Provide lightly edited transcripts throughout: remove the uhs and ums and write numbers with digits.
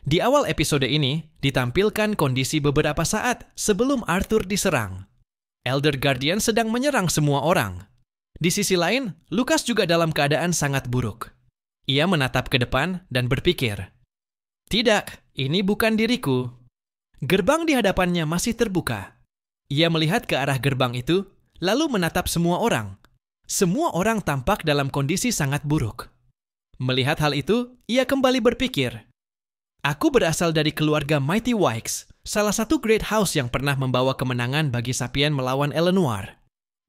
Di awal episode ini, ditampilkan kondisi beberapa saat sebelum Arthur diserang. Elder Guardian sedang menyerang semua orang. Di sisi lain, Lucas juga dalam keadaan sangat buruk. Ia menatap ke depan dan berpikir, "Tidak, ini bukan diriku." Gerbang di hadapannya masih terbuka. Ia melihat ke arah gerbang itu, lalu menatap semua orang. Semua orang tampak dalam kondisi sangat buruk. Melihat hal itu, ia kembali berpikir, "Aku berasal dari keluarga Mighty Wikes, salah satu great house yang pernah membawa kemenangan bagi Sapien melawan Eleanor.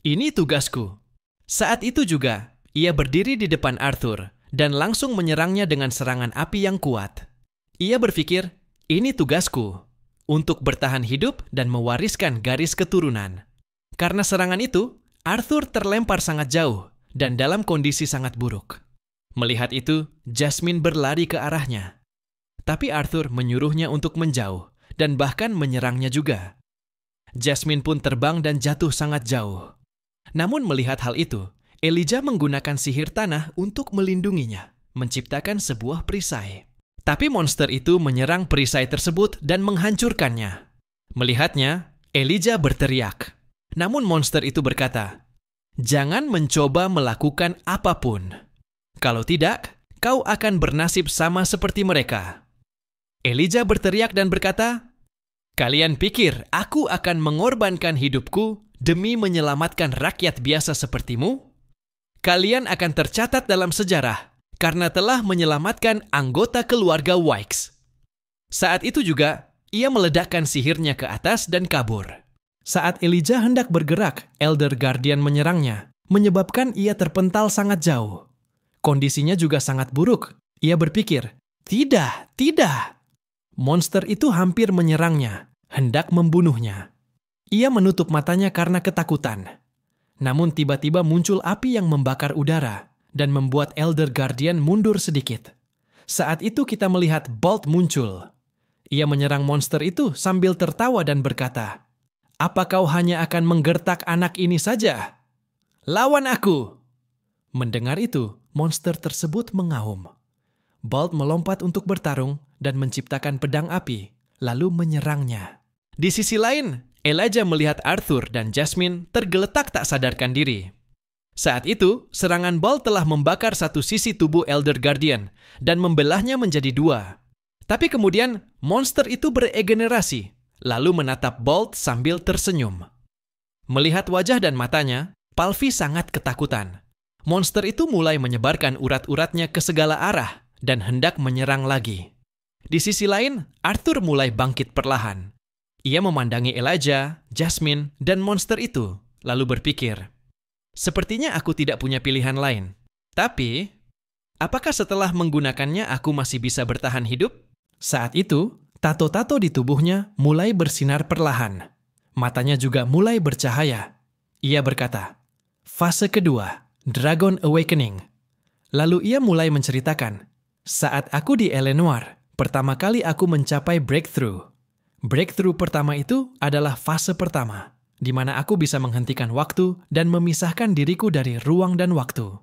Ini tugasku." Saat itu juga, ia berdiri di depan Arthur dan langsung menyerangnya dengan serangan api yang kuat. Ia berpikir, "Ini tugasku untuk bertahan hidup dan mewariskan garis keturunan." Karena serangan itu, Arthur terlempar sangat jauh dan dalam kondisi sangat buruk. Melihat itu, Jasmine berlari ke arahnya. Tapi Arthur menyuruhnya untuk menjauh dan bahkan menyerangnya juga. Jasmine pun terbang dan jatuh sangat jauh. Namun melihat hal itu, Elijah menggunakan sihir tanah untuk melindunginya, menciptakan sebuah perisai. Tapi monster itu menyerang perisai tersebut dan menghancurkannya. Melihatnya, Elijah berteriak. Namun monster itu berkata, "Jangan mencoba melakukan apapun. Kalau tidak, kau akan bernasib sama seperti mereka." Elijah berteriak dan berkata, "Kalian pikir aku akan mengorbankan hidupku demi menyelamatkan rakyat biasa sepertimu? Kalian akan tercatat dalam sejarah karena telah menyelamatkan anggota keluarga Wikes." Saat itu juga, ia meledakkan sihirnya ke atas dan kabur. Saat Elijah hendak bergerak, Elder Guardian menyerangnya, menyebabkan ia terpental sangat jauh. Kondisinya juga sangat buruk. Ia berpikir, "Tidak, tidak." Monster itu hampir menyerangnya, hendak membunuhnya. Ia menutup matanya karena ketakutan. Namun tiba-tiba muncul api yang membakar udara dan membuat Elder Guardian mundur sedikit. Saat itu kita melihat Bolt muncul. Ia menyerang monster itu sambil tertawa dan berkata, "Apa kau hanya akan menggertak anak ini saja? Lawan aku!" Mendengar itu, monster tersebut mengaum. Bolt melompat untuk bertarung dan menciptakan pedang api, lalu menyerangnya. Di sisi lain, Elijah melihat Arthur dan Jasmine tergeletak tak sadarkan diri. Saat itu, serangan Bolt telah membakar satu sisi tubuh Elder Guardian dan membelahnya menjadi dua. Tapi kemudian, monster itu beregenerasi, lalu menatap Bolt sambil tersenyum. Melihat wajah dan matanya, Palvi sangat ketakutan. Monster itu mulai menyebarkan urat-uratnya ke segala arah dan hendak menyerang lagi. Di sisi lain, Arthur mulai bangkit perlahan. Ia memandangi Elijah, Jasmine, dan monster itu, lalu berpikir, "Sepertinya aku tidak punya pilihan lain. Tapi, apakah setelah menggunakannya aku masih bisa bertahan hidup?" Saat itu, tato-tato di tubuhnya mulai bersinar perlahan. Matanya juga mulai bercahaya. Ia berkata, "Fase kedua, Dragon Awakening." Lalu ia mulai menceritakan, "Saat aku di Eleanor, pertama kali aku mencapai breakthrough. Breakthrough pertama itu adalah fase pertama, di mana aku bisa menghentikan waktu dan memisahkan diriku dari ruang dan waktu.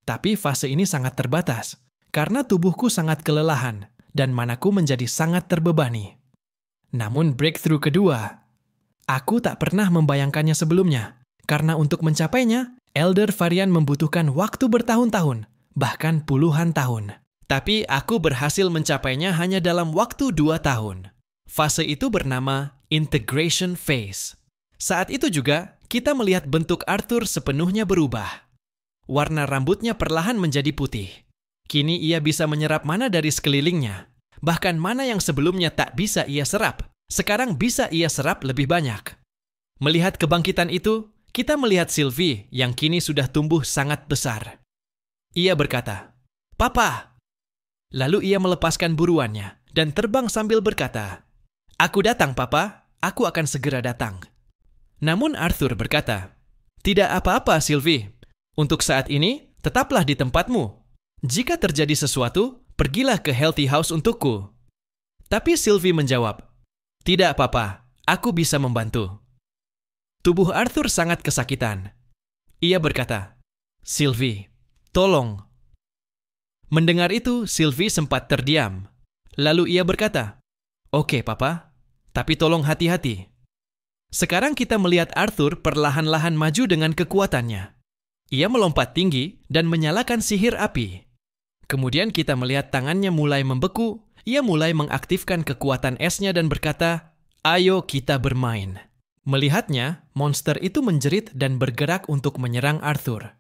Tapi fase ini sangat terbatas, karena tubuhku sangat kelelahan dan manaku menjadi sangat terbebani. Namun breakthrough kedua, aku tak pernah membayangkannya sebelumnya, karena untuk mencapainya, Elder Varian membutuhkan waktu bertahun-tahun, bahkan puluhan tahun. Tapi aku berhasil mencapainya hanya dalam waktu 2 tahun. Fase itu bernama Integration Phase. Saat itu juga, kita melihat bentuk Arthur sepenuhnya berubah. Warna rambutnya perlahan menjadi putih. Kini ia bisa menyerap mana dari sekelilingnya. Bahkan mana yang sebelumnya tak bisa ia serap, sekarang bisa ia serap lebih banyak. Melihat kebangkitan itu, kita melihat Sylvie yang kini sudah tumbuh sangat besar. Ia berkata, "Papa!" Lalu ia melepaskan buruannya dan terbang sambil berkata, "Aku datang, Papa. Aku akan segera datang." Namun Arthur berkata, "Tidak apa-apa, Sylvie. Untuk saat ini, tetaplah di tempatmu. Jika terjadi sesuatu, pergilah ke Healthy House untukku." Tapi Sylvie menjawab, "Tidak, Papa. Aku bisa membantu." Tubuh Arthur sangat kesakitan. Ia berkata, "Sylvie, tolong." Mendengar itu, Sylvie sempat terdiam. Lalu ia berkata, "Oke, Papa, tapi tolong hati-hati." Sekarang kita melihat Arthur perlahan-lahan maju dengan kekuatannya. Ia melompat tinggi dan menyalakan sihir api. Kemudian kita melihat tangannya mulai membeku, ia mulai mengaktifkan kekuatan esnya dan berkata, "Ayo kita bermain." Melihatnya, monster itu menjerit dan bergerak untuk menyerang Arthur.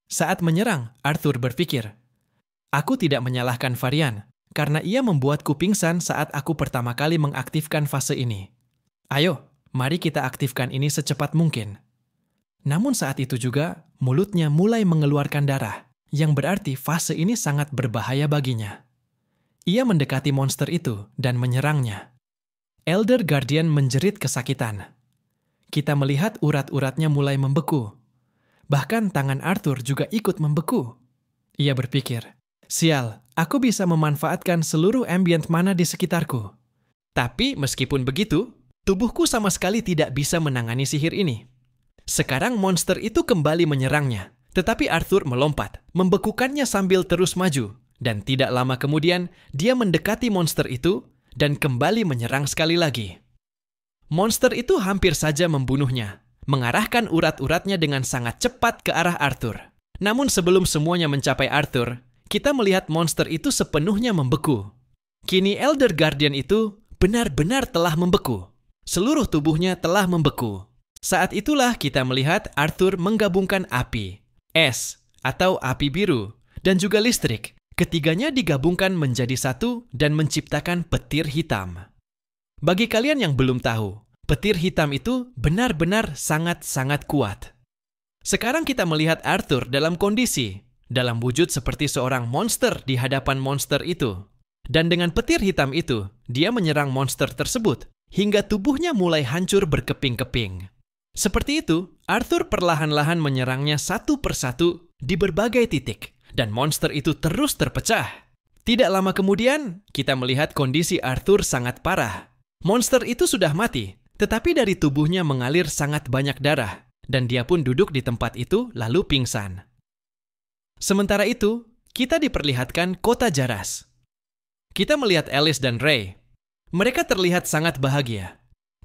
Saat menyerang, Arthur berpikir, "Aku tidak menyalahkan Varian, karena ia membuatku pingsan saat aku pertama kali mengaktifkan fase ini. Ayo, mari kita aktifkan ini secepat mungkin." Namun saat itu juga, mulutnya mulai mengeluarkan darah, yang berarti fase ini sangat berbahaya baginya. Ia mendekati monster itu dan menyerangnya. Elder Guardian menjerit kesakitan. Kita melihat urat-uratnya mulai membeku. Bahkan tangan Arthur juga ikut membeku. Ia berpikir, "Sial, aku bisa memanfaatkan seluruh ambient mana di sekitarku." Tapi meskipun begitu, tubuhku sama sekali tidak bisa menangani sihir ini. Sekarang monster itu kembali menyerangnya, tetapi Arthur melompat, membekukannya sambil terus maju, dan tidak lama kemudian dia mendekati monster itu dan kembali menyerang sekali lagi. Monster itu hampir saja membunuhnya, mengarahkan urat-uratnya dengan sangat cepat ke arah Arthur. Namun sebelum semuanya mencapai Arthur, kita melihat monster itu sepenuhnya membeku. Kini Elder Guardian itu benar-benar telah membeku. Seluruh tubuhnya telah membeku. Saat itulah kita melihat Arthur menggabungkan api, es, atau api biru, dan juga listrik. Ketiganya digabungkan menjadi satu dan menciptakan petir hitam. Bagi kalian yang belum tahu, petir hitam itu benar-benar sangat-sangat kuat. Sekarang kita melihat Arthur dalam kondisi, dalam wujud seperti seorang monster di hadapan monster itu. Dan dengan petir hitam itu, dia menyerang monster tersebut, hingga tubuhnya mulai hancur berkeping-keping. Seperti itu, Arthur perlahan-lahan menyerangnya satu persatu di berbagai titik, dan monster itu terus terpecah. Tidak lama kemudian, kita melihat kondisi Arthur sangat parah. Monster itu sudah mati, tetapi dari tubuhnya mengalir sangat banyak darah, dan dia pun duduk di tempat itu lalu pingsan. Sementara itu, kita diperlihatkan kota Jaras. Kita melihat Alice dan Ray. Mereka terlihat sangat bahagia.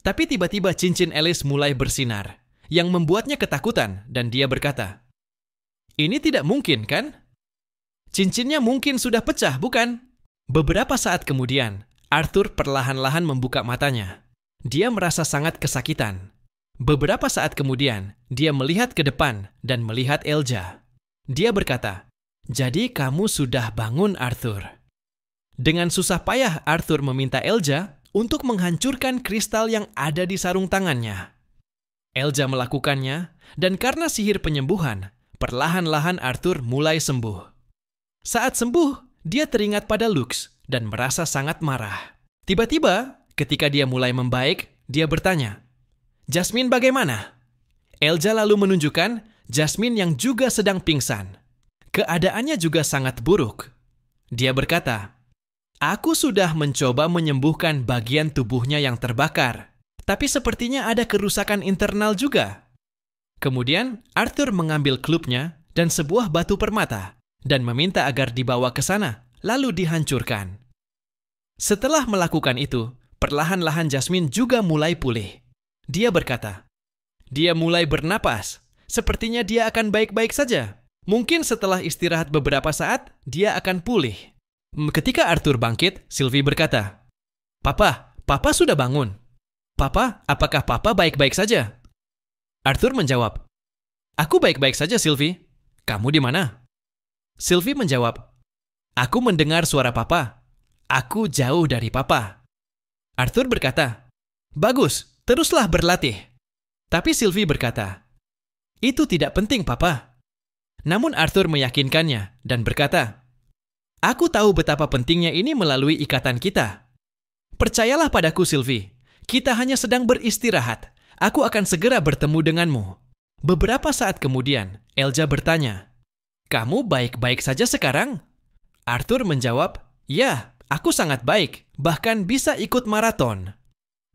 Tapi tiba-tiba cincin Alice mulai bersinar, yang membuatnya ketakutan dan dia berkata, "Ini tidak mungkin, kan? Cincinnya mungkin sudah pecah, bukan?" Beberapa saat kemudian, Arthur perlahan-lahan membuka matanya. Dia merasa sangat kesakitan. Beberapa saat kemudian, dia melihat ke depan dan melihat Elja. Dia berkata, "Jadi kamu sudah bangun, Arthur." Dengan susah payah Arthur meminta Elja untuk menghancurkan kristal yang ada di sarung tangannya. Elja melakukannya, dan karena sihir penyembuhan, perlahan-lahan Arthur mulai sembuh. Saat sembuh, dia teringat pada Lux dan merasa sangat marah. Tiba-tiba, ketika dia mulai membaik, dia bertanya, "Jasmine bagaimana?" Elja lalu menunjukkan Jasmine yang juga sedang pingsan. Keadaannya juga sangat buruk. Dia berkata, "Aku sudah mencoba menyembuhkan bagian tubuhnya yang terbakar, tapi sepertinya ada kerusakan internal juga." Kemudian, Arthur mengambil klubnya dan sebuah batu permata dan meminta agar dibawa ke sana, lalu dihancurkan. Setelah melakukan itu, perlahan-lahan Jasmine juga mulai pulih. Dia berkata, "Dia mulai bernapas. Sepertinya dia akan baik-baik saja. Mungkin setelah istirahat beberapa saat, dia akan pulih." Ketika Arthur bangkit, Sylvie berkata, Papa sudah bangun. Papa, apakah Papa baik-baik saja?" Arthur menjawab, "Aku baik-baik saja, Sylvie. Kamu di mana?" Sylvie menjawab, "Aku mendengar suara Papa. Aku jauh dari Papa." Arthur berkata, "Bagus, teruslah berlatih." Tapi Sylvie berkata, "Itu tidak penting, Papa." Namun Arthur meyakinkannya dan berkata, "Aku tahu betapa pentingnya ini melalui ikatan kita. Percayalah padaku, Sylvie. Kita hanya sedang beristirahat. Aku akan segera bertemu denganmu." Beberapa saat kemudian, Elja bertanya, "Kamu baik-baik saja sekarang?" Arthur menjawab, "Ya, aku sangat baik, bahkan bisa ikut maraton."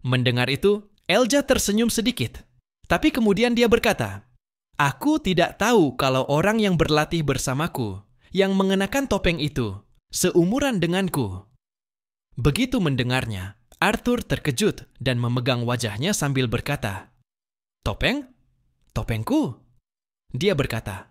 Mendengar itu, Elja tersenyum sedikit. Tapi kemudian dia berkata, "Aku tidak tahu kalau orang yang berlatih bersamaku, yang mengenakan topeng itu, seumuran denganku." Begitu mendengarnya, Arthur terkejut dan memegang wajahnya sambil berkata, "Topeng? Topengku?" Dia berkata,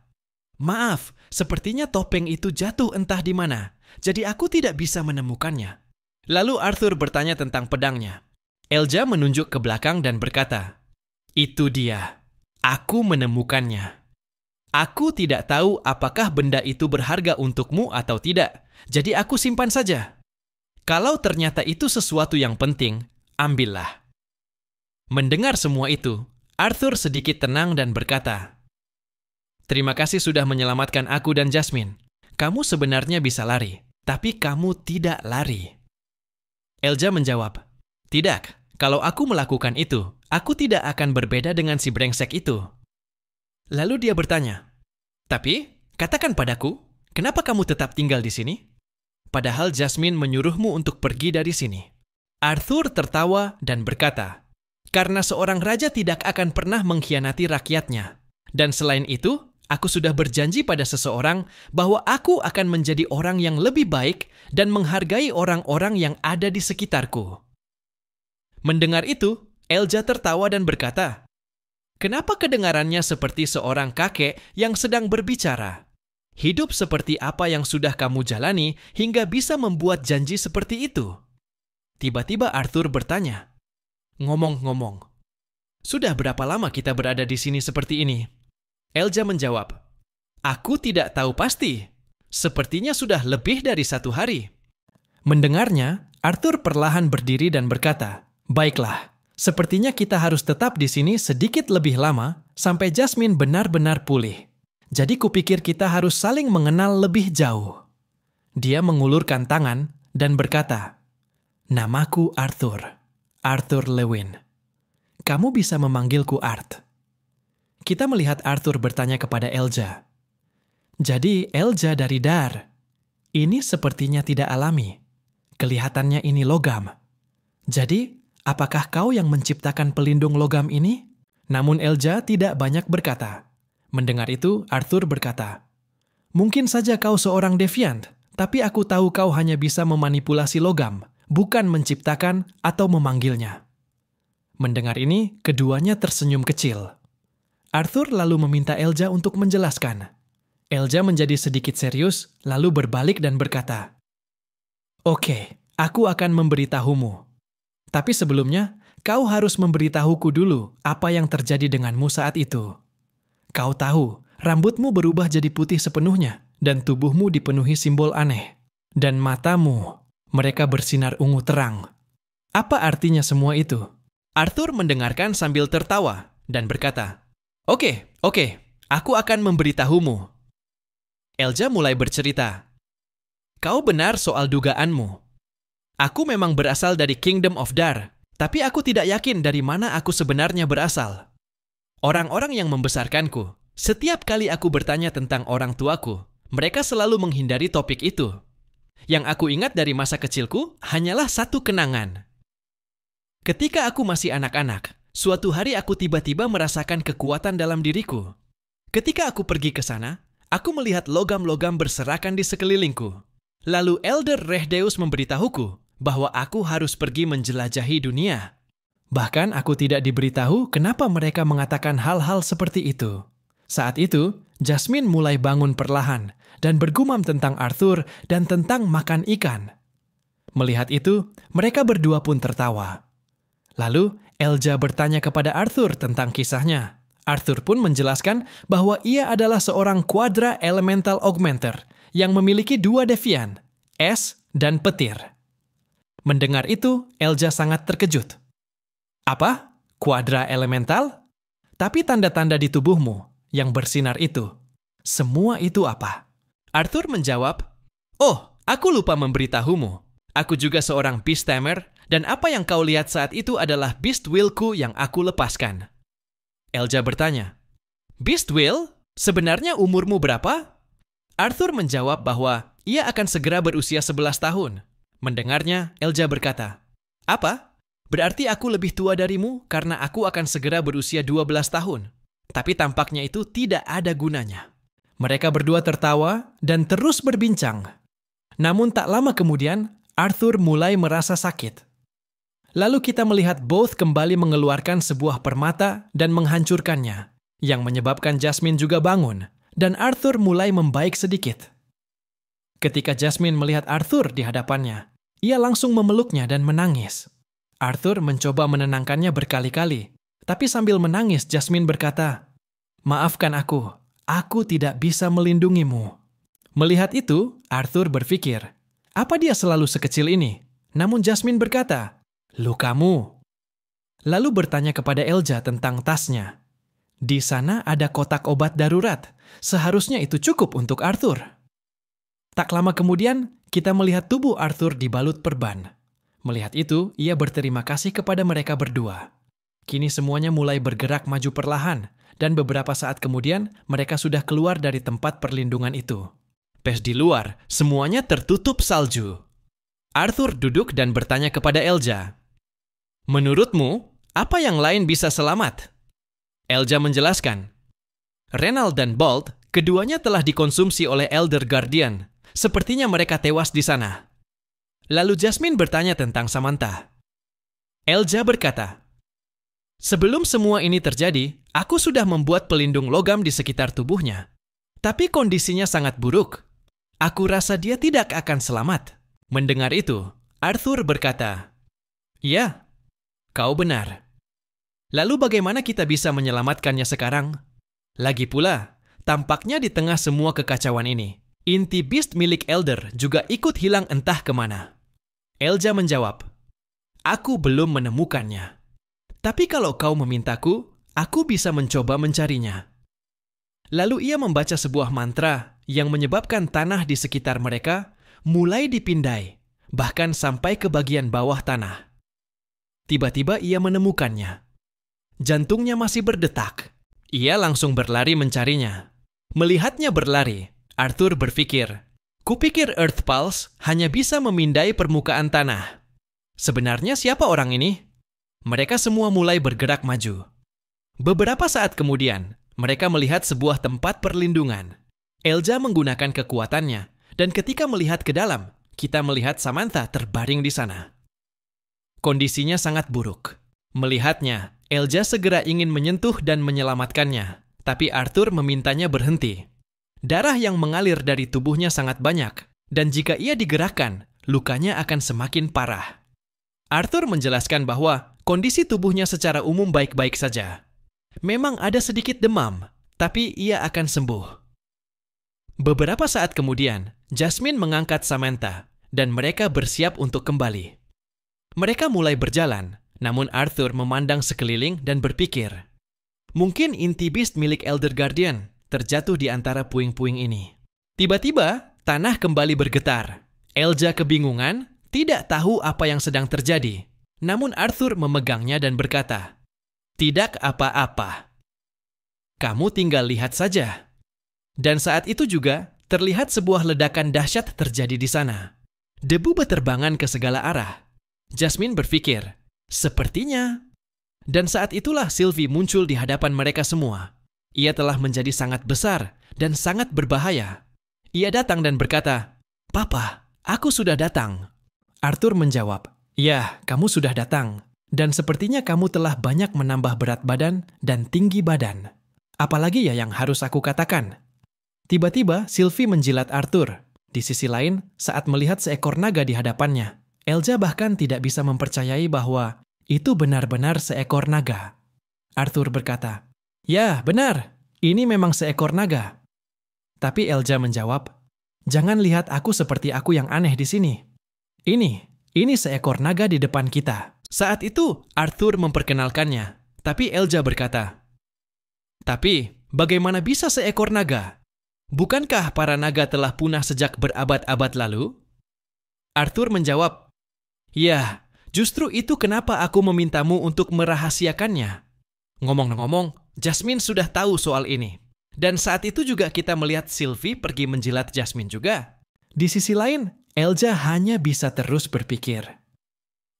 "Maaf, sepertinya topeng itu jatuh entah di mana, jadi aku tidak bisa menemukannya." Lalu Arthur bertanya tentang pedangnya. Elijah menunjuk ke belakang dan berkata, "Itu dia. Aku menemukannya. Aku tidak tahu apakah benda itu berharga untukmu atau tidak, jadi aku simpan saja. Kalau ternyata itu sesuatu yang penting, ambillah." Mendengar semua itu, Arthur sedikit tenang dan berkata, "Terima kasih sudah menyelamatkan aku dan Jasmine. Kamu sebenarnya bisa lari, tapi kamu tidak lari." Elijah menjawab, "Tidak, kalau aku melakukan itu, aku tidak akan berbeda dengan si brengsek itu." Lalu dia bertanya, "Tapi, katakan padaku, kenapa kamu tetap tinggal di sini? Padahal Jasmine menyuruhmu untuk pergi dari sini." Arthur tertawa dan berkata, "Karena seorang raja tidak akan pernah mengkhianati rakyatnya. Dan selain itu, aku sudah berjanji pada seseorang bahwa aku akan menjadi orang yang lebih baik dan menghargai orang-orang yang ada di sekitarku." Mendengar itu, Elijah tertawa dan berkata, "Kenapa kedengarannya seperti seorang kakek yang sedang berbicara? Hidup seperti apa yang sudah kamu jalani hingga bisa membuat janji seperti itu?" Tiba-tiba Arthur bertanya, "Ngomong-ngomong, sudah berapa lama kita berada di sini seperti ini?" Elijah menjawab, "Aku tidak tahu pasti. Sepertinya sudah lebih dari 1 hari." Mendengarnya, Arthur perlahan berdiri dan berkata, "Baiklah, sepertinya kita harus tetap di sini sedikit lebih lama sampai Jasmine benar-benar pulih. Jadi kupikir kita harus saling mengenal lebih jauh." Dia mengulurkan tangan dan berkata, "Namaku Arthur, Arthur Lewin. Kamu bisa memanggilku Art." Kita melihat Arthur bertanya kepada Elijah, "Jadi Elijah dari Dar, ini sepertinya tidak alami. Kelihatannya ini logam. Jadi, apakah kau yang menciptakan pelindung logam ini?" Namun Elijah tidak banyak berkata. Mendengar itu, Arthur berkata, "Mungkin saja kau seorang deviant, tapi aku tahu kau hanya bisa memanipulasi logam, bukan menciptakan atau memanggilnya." Mendengar ini, keduanya tersenyum kecil. Arthur lalu meminta Elijah untuk menjelaskan. Elijah menjadi sedikit serius, lalu berbalik dan berkata, "Oke, aku akan memberitahumu. Tapi sebelumnya, kau harus memberitahuku dulu apa yang terjadi denganmu saat itu. Kau tahu, rambutmu berubah jadi putih sepenuhnya, dan tubuhmu dipenuhi simbol aneh. Dan matamu, mereka bersinar ungu terang. Apa artinya semua itu?" Arthur mendengarkan sambil tertawa dan berkata, Oke, aku akan memberitahumu." Elijah mulai bercerita, "Kau benar soal dugaanmu. Aku memang berasal dari Kingdom of Dar, tapi aku tidak yakin dari mana aku sebenarnya berasal. Orang-orang yang membesarkanku, setiap kali aku bertanya tentang orang tuaku, mereka selalu menghindari topik itu. Yang aku ingat dari masa kecilku hanyalah satu kenangan. Ketika aku masih anak-anak, suatu hari aku tiba-tiba merasakan kekuatan dalam diriku. Ketika aku pergi ke sana, aku melihat logam-logam berserakan di sekelilingku. Lalu Elder Rehdeus memberitahuku bahwa aku harus pergi menjelajahi dunia. Bahkan aku tidak diberitahu kenapa mereka mengatakan hal-hal seperti itu. Saat itu, Jasmine mulai bangun perlahan dan bergumam tentang Arthur dan tentang makan ikan. Melihat itu, mereka berdua pun tertawa. Lalu, Elijah bertanya kepada Arthur tentang kisahnya. Arthur pun menjelaskan bahwa ia adalah seorang Quadra Elemental Augmenter yang memiliki 2 devian, es dan petir. Mendengar itu, Elijah sangat terkejut. "Apa? Quadra Elemental? Tapi tanda-tanda di tubuhmu yang bersinar itu, semua itu apa?" Arthur menjawab, "Oh, aku lupa memberitahumu. Aku juga seorang Beast Tamer, dan apa yang kau lihat saat itu adalah Beast Will-ku yang aku lepaskan." Elijah bertanya, "Beast Will? Sebenarnya umurmu berapa?" Arthur menjawab bahwa ia akan segera berusia 11 tahun. Mendengarnya, Elijah berkata, "Apa? Berarti aku lebih tua darimu karena aku akan segera berusia 12 tahun. Tapi tampaknya itu tidak ada gunanya." Mereka berdua tertawa dan terus berbincang. Namun tak lama kemudian, Arthur mulai merasa sakit. Lalu kita melihat Booth kembali mengeluarkan sebuah permata dan menghancurkannya, yang menyebabkan Jasmine juga bangun, dan Arthur mulai membaik sedikit. Ketika Jasmine melihat Arthur di hadapannya, ia langsung memeluknya dan menangis. Arthur mencoba menenangkannya berkali-kali, tapi sambil menangis Jasmine berkata, "Maafkan aku tidak bisa melindungimu." Melihat itu, Arthur berpikir, apa dia selalu sekecil ini? Namun Jasmine berkata, "Lukamu." Lalu bertanya kepada Elja tentang tasnya. Di sana ada kotak obat darurat, seharusnya itu cukup untuk Arthur. Tak lama kemudian, kita melihat tubuh Arthur dibalut perban. Melihat itu, ia berterima kasih kepada mereka berdua. Kini semuanya mulai bergerak maju perlahan, dan beberapa saat kemudian mereka sudah keluar dari tempat perlindungan itu. Pas di luar, semuanya tertutup salju. Arthur duduk dan bertanya kepada Elja, "Menurutmu, apa yang lain bisa selamat?" Elja menjelaskan, "Renald dan Bolt, keduanya telah dikonsumsi oleh Elder Guardian. Sepertinya mereka tewas di sana." Lalu Jasmine bertanya tentang Samantha. Elja berkata, "Sebelum semua ini terjadi, aku sudah membuat pelindung logam di sekitar tubuhnya. Tapi kondisinya sangat buruk. Aku rasa dia tidak akan selamat." Mendengar itu, Arthur berkata, "Ya, kau benar. Lalu bagaimana kita bisa menyelamatkannya sekarang? Lagi pula, tampaknya di tengah semua kekacauan ini, inti beast milik Elder juga ikut hilang entah kemana." Elja menjawab, "Aku belum menemukannya. Tapi kalau kau memintaku, aku bisa mencoba mencarinya." Lalu ia membaca sebuah mantra yang menyebabkan tanah di sekitar mereka mulai dipindai, bahkan sampai ke bagian bawah tanah. Tiba-tiba ia menemukannya. Jantungnya masih berdetak. Ia langsung berlari mencarinya. Melihatnya berlari, Arthur berpikir, "Kupikir Earth Pulse hanya bisa memindai permukaan tanah. Sebenarnya siapa orang ini?" Mereka semua mulai bergerak maju. Beberapa saat kemudian, mereka melihat sebuah tempat perlindungan. Elja menggunakan kekuatannya, dan ketika melihat ke dalam, kita melihat Samantha terbaring di sana. Kondisinya sangat buruk. Melihatnya, Elja segera ingin menyentuh dan menyelamatkannya, tapi Arthur memintanya berhenti. Darah yang mengalir dari tubuhnya sangat banyak, dan jika ia digerakkan, lukanya akan semakin parah. Arthur menjelaskan bahwa kondisi tubuhnya secara umum baik-baik saja. Memang ada sedikit demam, tapi ia akan sembuh. Beberapa saat kemudian, Jasmine mengangkat Samantha, dan mereka bersiap untuk kembali. Mereka mulai berjalan, namun Arthur memandang sekeliling dan berpikir, mungkin inti beast milik Elder Guardian terjatuh di antara puing-puing ini. Tiba-tiba, tanah kembali bergetar. Elja kebingungan, tidak tahu apa yang sedang terjadi. Namun Arthur memegangnya dan berkata, "Tidak apa-apa. Kamu tinggal lihat saja." Dan saat itu juga, terlihat sebuah ledakan dahsyat terjadi di sana. Debu berterbangan ke segala arah. Jasmine berpikir, sepertinya. Dan saat itulah Sylvie muncul di hadapan mereka semua. Ia telah menjadi sangat besar dan sangat berbahaya. Ia datang dan berkata, "Papa, aku sudah datang." Arthur menjawab, "Ya, kamu sudah datang. Dan sepertinya kamu telah banyak menambah berat badan dan tinggi badan. Apalagi ya yang harus aku katakan?" Tiba-tiba Sylvie menjilat Arthur. Di sisi lain, saat melihat seekor naga di hadapannya, Elja bahkan tidak bisa mempercayai bahwa itu benar-benar seekor naga. Arthur berkata, "Ya, benar. Ini memang seekor naga." Tapi Elja menjawab, "Jangan lihat aku seperti aku yang aneh di sini. Ini seekor naga di depan kita." Saat itu, Arthur memperkenalkannya. Tapi Elja berkata, "Tapi, bagaimana bisa seekor naga? Bukankah para naga telah punah sejak berabad-abad lalu?" Arthur menjawab, "Ya, justru itu kenapa aku memintamu untuk merahasiakannya." Ngomong-ngomong, Jasmine sudah tahu soal ini. Dan saat itu juga kita melihat Sylvie pergi menjilat Jasmine juga. Di sisi lain, Elja hanya bisa terus berpikir.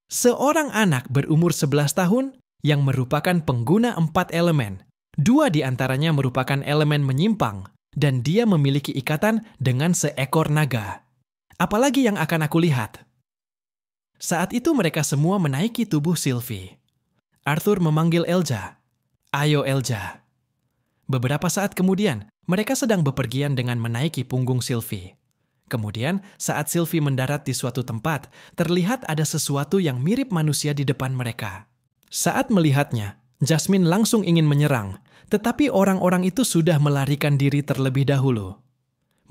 Seorang anak berumur 11 tahun yang merupakan pengguna 4 elemen. 2 di antaranya merupakan elemen menyimpang, dan dia memiliki ikatan dengan seekor naga. Apalagi yang akan aku lihat? Saat itu mereka semua menaiki tubuh Sylvie. Arthur memanggil Elja. "Ayo Elja." Beberapa saat kemudian, mereka sedang bepergian dengan menaiki punggung Sylvie. Kemudian, saat Sylvie mendarat di suatu tempat, terlihat ada sesuatu yang mirip manusia di depan mereka. Saat melihatnya, Jasmine langsung ingin menyerang, tetapi orang-orang itu sudah melarikan diri terlebih dahulu.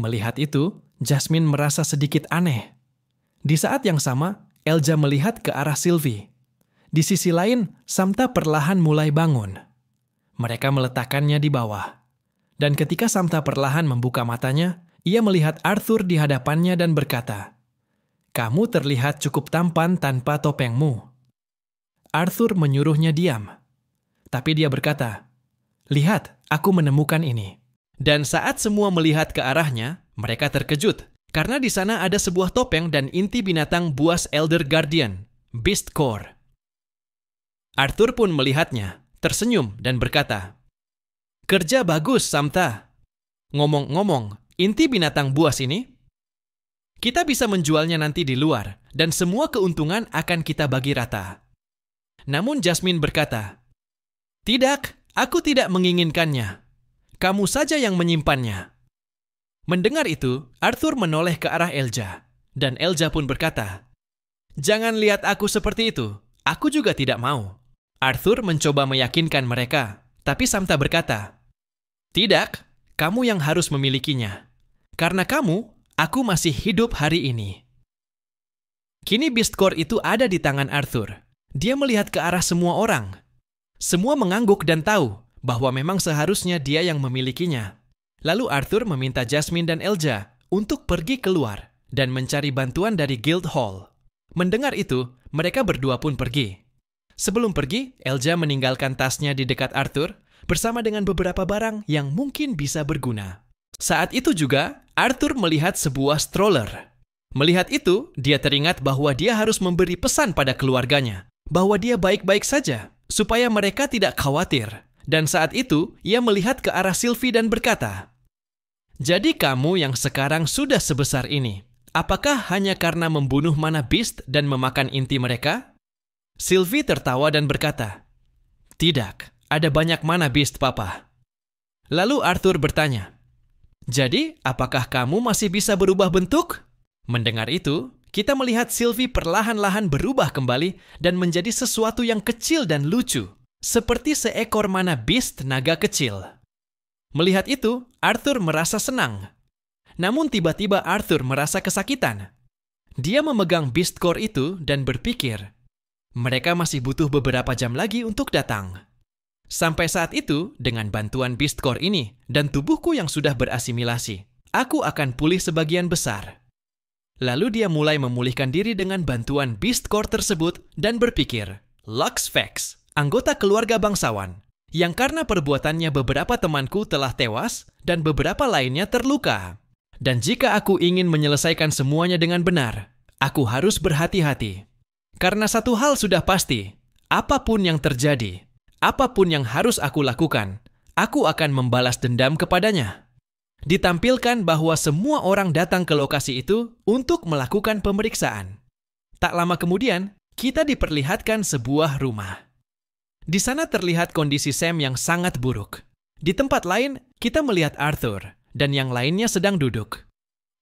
Melihat itu, Jasmine merasa sedikit aneh. Di saat yang sama, Elja melihat ke arah Sylvie. Di sisi lain, Samta perlahan mulai bangun. Mereka meletakkannya di bawah. Dan ketika Samta perlahan membuka matanya, ia melihat Arthur di hadapannya dan berkata, "Kamu terlihat cukup tampan tanpa topengmu." Arthur menyuruhnya diam. Tapi dia berkata, "Lihat, aku menemukan ini." Dan saat semua melihat ke arahnya, mereka terkejut, karena di sana ada sebuah topeng dan inti binatang buas Elder Guardian, Beast Core. Arthur pun melihatnya, tersenyum dan berkata, "Kerja bagus, Samta. Ngomong-ngomong, inti binatang buas ini? Kita bisa menjualnya nanti di luar, dan semua keuntungan akan kita bagi rata." Namun Jasmine berkata, "Tidak, aku tidak menginginkannya. Kamu saja yang menyimpannya." Mendengar itu, Arthur menoleh ke arah Elja, dan Elja pun berkata, "Jangan lihat aku seperti itu, aku juga tidak mau." Arthur mencoba meyakinkan mereka, tapi Samta berkata, "Tidak, kamu yang harus memilikinya. Karena kamu, aku masih hidup hari ini." Kini Beast Core itu ada di tangan Arthur. Dia melihat ke arah semua orang. Semua mengangguk dan tahu bahwa memang seharusnya dia yang memilikinya. Lalu Arthur meminta Jasmine dan Elja untuk pergi keluar dan mencari bantuan dari Guildhall. Mendengar itu, mereka berdua pun pergi. Sebelum pergi, Elja meninggalkan tasnya di dekat Arthur bersama dengan beberapa barang yang mungkin bisa berguna. Saat itu juga, Arthur melihat sebuah stroller. Melihat itu, dia teringat bahwa dia harus memberi pesan pada keluarganya bahwa dia baik-baik saja, supaya mereka tidak khawatir. Dan saat itu, ia melihat ke arah Sylvie dan berkata, "Jadi kamu yang sekarang sudah sebesar ini, apakah hanya karena membunuh mana beast dan memakan inti mereka?" Sylvie tertawa dan berkata, "Tidak, ada banyak mana beast, Papa." Lalu Arthur bertanya, "Jadi, apakah kamu masih bisa berubah bentuk?" Mendengar itu, kita melihat Sylvie perlahan-lahan berubah kembali dan menjadi sesuatu yang kecil dan lucu, seperti seekor mana beast naga kecil. Melihat itu, Arthur merasa senang. Namun tiba-tiba Arthur merasa kesakitan. Dia memegang Beast Core itu dan berpikir, mereka masih butuh beberapa jam lagi untuk datang. Sampai saat itu, dengan bantuan Beast Core ini dan tubuhku yang sudah berasimilasi, aku akan pulih sebagian besar. Lalu dia mulai memulihkan diri dengan bantuan Beast Core tersebut dan berpikir, Lux Vex, anggota keluarga bangsawan, yang karena perbuatannya beberapa temanku telah tewas dan beberapa lainnya terluka. Dan jika aku ingin menyelesaikan semuanya dengan benar, aku harus berhati-hati. Karena satu hal sudah pasti, apapun yang terjadi, apapun yang harus aku lakukan, aku akan membalas dendam kepadanya. Ditampilkan bahwa semua orang datang ke lokasi itu untuk melakukan pemeriksaan. Tak lama kemudian, kita diperlihatkan sebuah rumah. Di sana terlihat kondisi Sam yang sangat buruk. Di tempat lain, kita melihat Arthur, dan yang lainnya sedang duduk.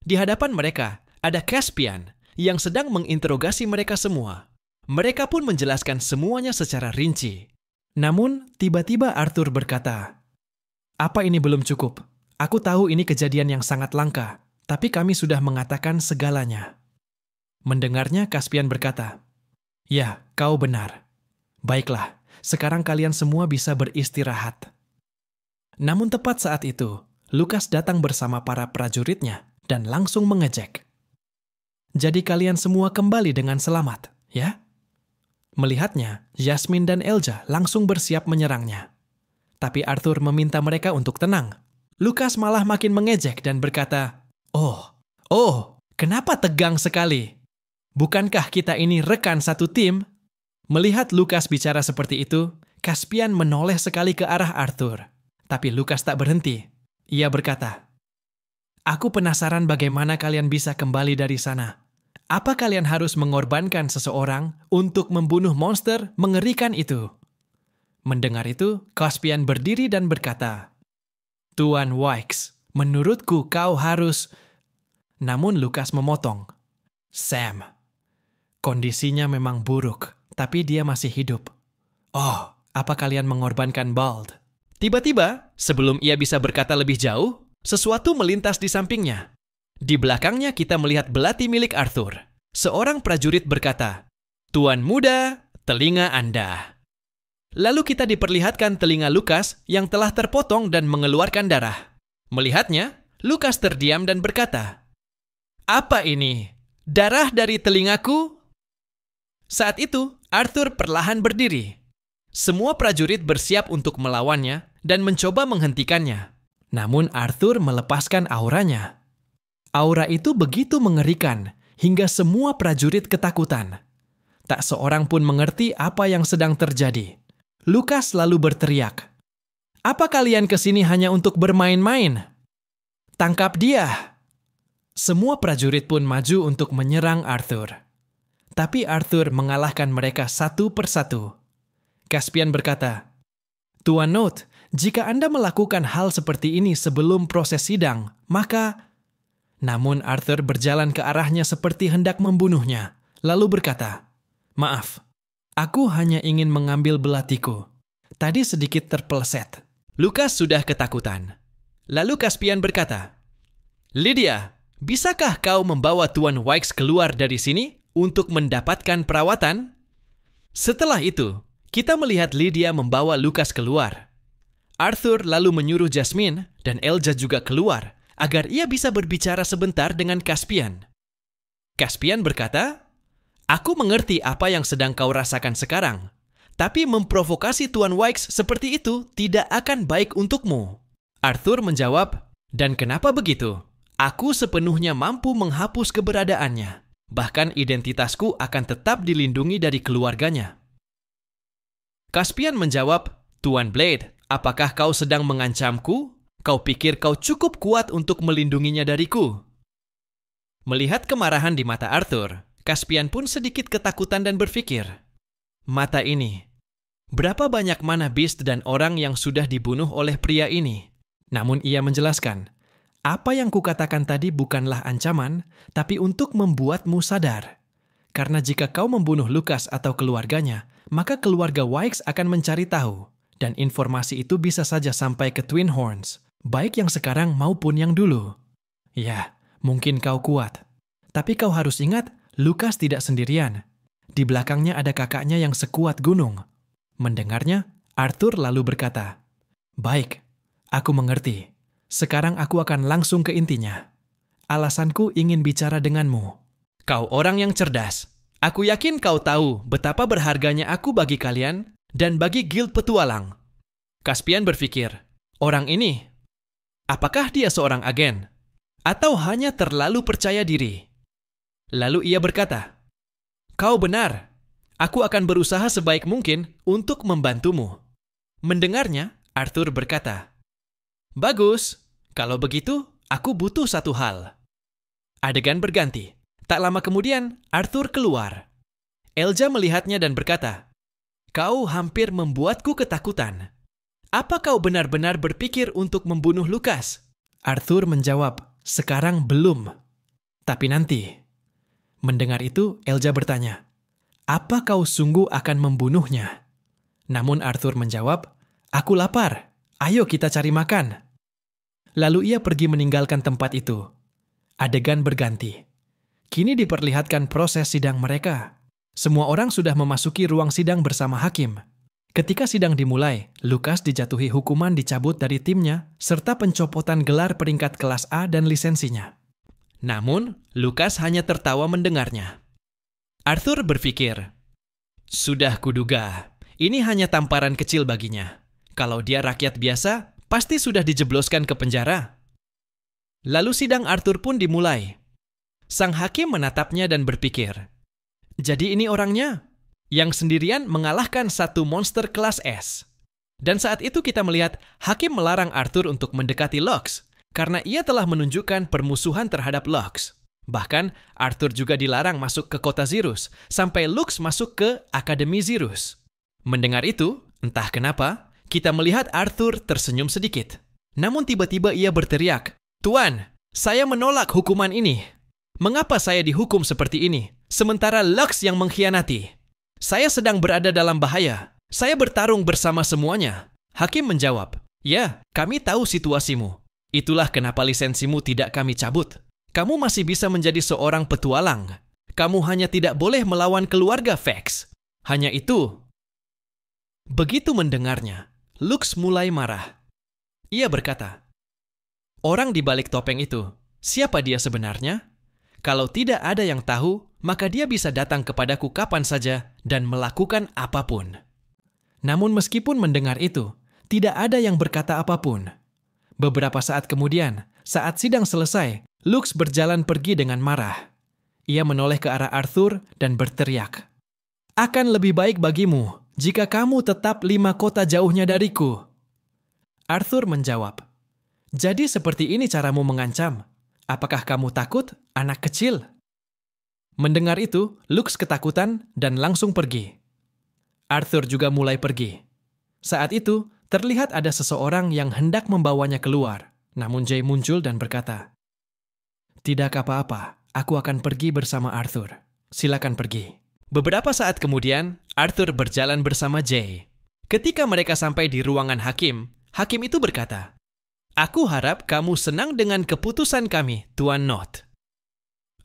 Di hadapan mereka, ada Caspian, yang sedang menginterogasi mereka semua. Mereka pun menjelaskan semuanya secara rinci. Namun, tiba-tiba Arthur berkata, "Apa ini belum cukup? Aku tahu ini kejadian yang sangat langka, tapi kami sudah mengatakan segalanya." Mendengarnya, Caspian berkata, "Ya, kau benar. Baiklah, sekarang kalian semua bisa beristirahat." Namun tepat saat itu, Lukas datang bersama para prajuritnya dan langsung mengejek. "Jadi kalian semua kembali dengan selamat, ya?" Melihatnya, Jasmine dan Elja langsung bersiap menyerangnya. Tapi Arthur meminta mereka untuk tenang. Lukas malah makin mengejek dan berkata, Oh, kenapa tegang sekali? Bukankah kita ini rekan satu tim?" Melihat Lukas bicara seperti itu, Caspian menoleh sekali ke arah Arthur. Tapi Lukas tak berhenti. Ia berkata, "Aku penasaran bagaimana kalian bisa kembali dari sana. Apa kalian harus mengorbankan seseorang untuk membunuh monster mengerikan itu? Mendengar itu, Caspian berdiri dan berkata, Tuan Wykes, menurutku kau harus... Namun Lukas memotong. Sam, kondisinya memang buruk, tapi dia masih hidup. Oh, apa kalian mengorbankan Bald? Tiba-tiba, sebelum ia bisa berkata lebih jauh, sesuatu melintas di sampingnya. Di belakangnya kita melihat belati milik Arthur. Seorang prajurit berkata, Tuan muda, telinga Anda. Lalu kita diperlihatkan telinga Lukas yang telah terpotong dan mengeluarkan darah. Melihatnya, Lukas terdiam dan berkata, Apa ini? Darah dari telingaku? Saat itu, Arthur perlahan berdiri. Semua prajurit bersiap untuk melawannya dan mencoba menghentikannya. Namun Arthur melepaskan auranya. Aura itu begitu mengerikan hingga semua prajurit ketakutan. Tak seorang pun mengerti apa yang sedang terjadi. Lukas lalu berteriak, Apa kalian kesini hanya untuk bermain-main? Tangkap dia! Semua prajurit pun maju untuk menyerang Arthur. Tapi Arthur mengalahkan mereka satu persatu. Caspian berkata, Tuan Note, jika Anda melakukan hal seperti ini sebelum proses sidang, maka... Namun Arthur berjalan ke arahnya seperti hendak membunuhnya, lalu berkata, Maaf, aku hanya ingin mengambil belatiku. Tadi sedikit terpeleset. Lukas sudah ketakutan. Lalu Caspian berkata, Lydia, bisakah kau membawa Tuan Wykes keluar dari sini untuk mendapatkan perawatan? Setelah itu, kita melihat Lydia membawa Lukas keluar. Arthur lalu menyuruh Jasmine dan Elja juga keluar, agar ia bisa berbicara sebentar dengan Caspian. Caspian berkata, Aku mengerti apa yang sedang kau rasakan sekarang, tapi memprovokasi Tuan Wykes seperti itu tidak akan baik untukmu. Arthur menjawab, Dan kenapa begitu? Aku sepenuhnya mampu menghapus keberadaannya. Bahkan identitasku akan tetap dilindungi dari keluarganya. Caspian menjawab, Tuan Blade, apakah kau sedang mengancamku? Kau pikir kau cukup kuat untuk melindunginya dariku? Melihat kemarahan di mata Arthur, Caspian pun sedikit ketakutan dan berpikir, Mata ini, berapa banyak mana beast dan orang yang sudah dibunuh oleh pria ini? Namun ia menjelaskan, apa yang kukatakan tadi bukanlah ancaman, tapi untuk membuatmu sadar. Karena jika kau membunuh Lukas atau keluarganya, maka keluarga Wykes akan mencari tahu, dan informasi itu bisa saja sampai ke Twin Horns. Baik yang sekarang maupun yang dulu. Ya, mungkin kau kuat. Tapi kau harus ingat, Lukas tidak sendirian. Di belakangnya ada kakaknya yang sekuat gunung. Mendengarnya, Arthur lalu berkata, Baik, aku mengerti. Sekarang aku akan langsung ke intinya. Alasanku ingin bicara denganmu. Kau orang yang cerdas. Aku yakin kau tahu betapa berharganya aku bagi kalian dan bagi Guild Petualang. Caspian berpikir, orang ini... Apakah dia seorang agen? Atau hanya terlalu percaya diri? Lalu ia berkata, Kau benar. Aku akan berusaha sebaik mungkin untuk membantumu. Mendengarnya, Arthur berkata, Bagus. Kalau begitu, aku butuh satu hal. Adegan berganti. Tak lama kemudian, Arthur keluar. Elja melihatnya dan berkata, Kau hampir membuatku ketakutan. Apa kau benar-benar berpikir untuk membunuh Lukas? Arthur menjawab, Sekarang belum. Tapi nanti. Mendengar itu, Elja bertanya, Apa kau sungguh akan membunuhnya? Namun Arthur menjawab, Aku lapar. Ayo kita cari makan. Lalu ia pergi meninggalkan tempat itu. Adegan berganti. Kini diperlihatkan proses sidang mereka. Semua orang sudah memasuki ruang sidang bersama hakim. Ketika sidang dimulai, Lukas dijatuhi hukuman dicabut dari timnya serta pencopotan gelar peringkat kelas A dan lisensinya. Namun, Lukas hanya tertawa mendengarnya. Arthur berpikir, Sudah kuduga, ini hanya tamparan kecil baginya. Kalau dia rakyat biasa, pasti sudah dijebloskan ke penjara. Lalu sidang Arthur pun dimulai. Sang hakim menatapnya dan berpikir, Jadi ini orangnya? Yang sendirian mengalahkan satu monster kelas S. Dan saat itu kita melihat hakim melarang Arthur untuk mendekati Lux, karena ia telah menunjukkan permusuhan terhadap Lux. Bahkan, Arthur juga dilarang masuk ke kota Zirus, sampai Lux masuk ke Akademi Zirus. Mendengar itu, entah kenapa, kita melihat Arthur tersenyum sedikit. Namun tiba-tiba ia berteriak, "Tuan, saya menolak hukuman ini. Mengapa saya dihukum seperti ini, sementara Lux yang mengkhianati? Saya sedang berada dalam bahaya. Saya bertarung bersama semuanya." Hakim menjawab, "Ya, kami tahu situasimu. Itulah kenapa lisensimu tidak kami cabut. Kamu masih bisa menjadi seorang petualang. Kamu hanya tidak boleh melawan keluarga Vex. Hanya itu." Begitu mendengarnya, Lux mulai marah. Ia berkata, "Orang di balik topeng itu, siapa dia sebenarnya? Kalau tidak ada yang tahu, maka dia bisa datang kepadaku kapan saja dan melakukan apapun." Namun meskipun mendengar itu, tidak ada yang berkata apapun. Beberapa saat kemudian, saat sidang selesai, Lux berjalan pergi dengan marah. Ia menoleh ke arah Arthur dan berteriak, "Akan lebih baik bagimu jika kamu tetap 5 kota jauhnya dariku." Arthur menjawab, "Jadi seperti ini caramu mengancam? Apakah kamu takut, anak kecil?" Mendengar itu, Lux ketakutan dan langsung pergi. Arthur juga mulai pergi. Saat itu, terlihat ada seseorang yang hendak membawanya keluar. Namun Jay muncul dan berkata, "Tidak apa-apa, aku akan pergi bersama Arthur. Silakan pergi." Beberapa saat kemudian, Arthur berjalan bersama Jay. Ketika mereka sampai di ruangan hakim, hakim itu berkata, "Aku harap kamu senang dengan keputusan kami, Tuan Not."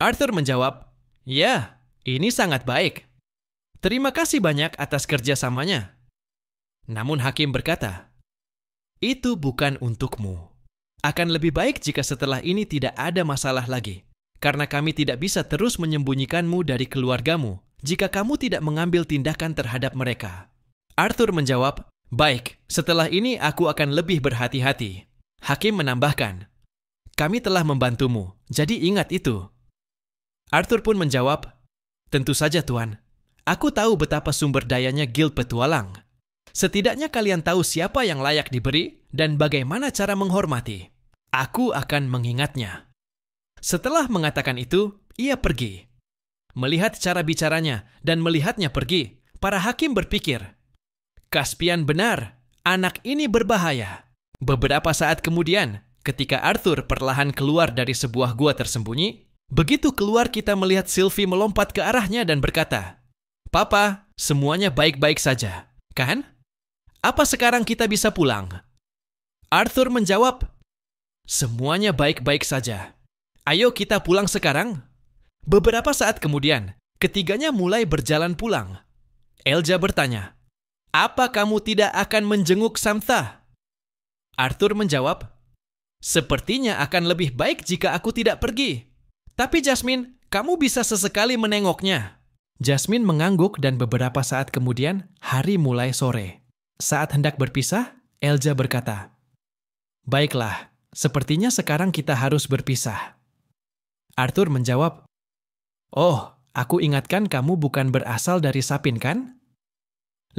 Arthur menjawab, "Ya, ini sangat baik. Terima kasih banyak atas kerjasamanya." Namun hakim berkata, "Itu bukan untukmu. Akan lebih baik jika setelah ini tidak ada masalah lagi, karena kami tidak bisa terus menyembunyikanmu dari keluargamu jika kamu tidak mengambil tindakan terhadap mereka." Arthur menjawab, "Baik, setelah ini aku akan lebih berhati-hati." Hakim menambahkan, "Kami telah membantumu, jadi ingat itu." Arthur pun menjawab, "Tentu saja, Tuan. Aku tahu betapa sumber dayanya Guild Petualang. Setidaknya kalian tahu siapa yang layak diberi dan bagaimana cara menghormati. Aku akan mengingatnya." Setelah mengatakan itu, ia pergi. Melihat cara bicaranya dan melihatnya pergi, para hakim berpikir, "Caspian benar, anak ini berbahaya." Beberapa saat kemudian, ketika Arthur perlahan keluar dari sebuah gua tersembunyi, begitu keluar kita melihat Sylvie melompat ke arahnya dan berkata, "Papa, semuanya baik-baik saja, kan? Apa sekarang kita bisa pulang?" Arthur menjawab, "Semuanya baik-baik saja. Ayo kita pulang sekarang." Beberapa saat kemudian, ketiganya mulai berjalan pulang. Elja bertanya, "Apa kamu tidak akan menjenguk Samtha?" Arthur menjawab, "Sepertinya akan lebih baik jika aku tidak pergi. Tapi Jasmine, kamu bisa sesekali menengoknya." Jasmine mengangguk dan beberapa saat kemudian, hari mulai sore. Saat hendak berpisah, Elja berkata, "Baiklah, sepertinya sekarang kita harus berpisah." Arthur menjawab, "Oh, aku ingatkan kamu bukan berasal dari Sapin, kan?"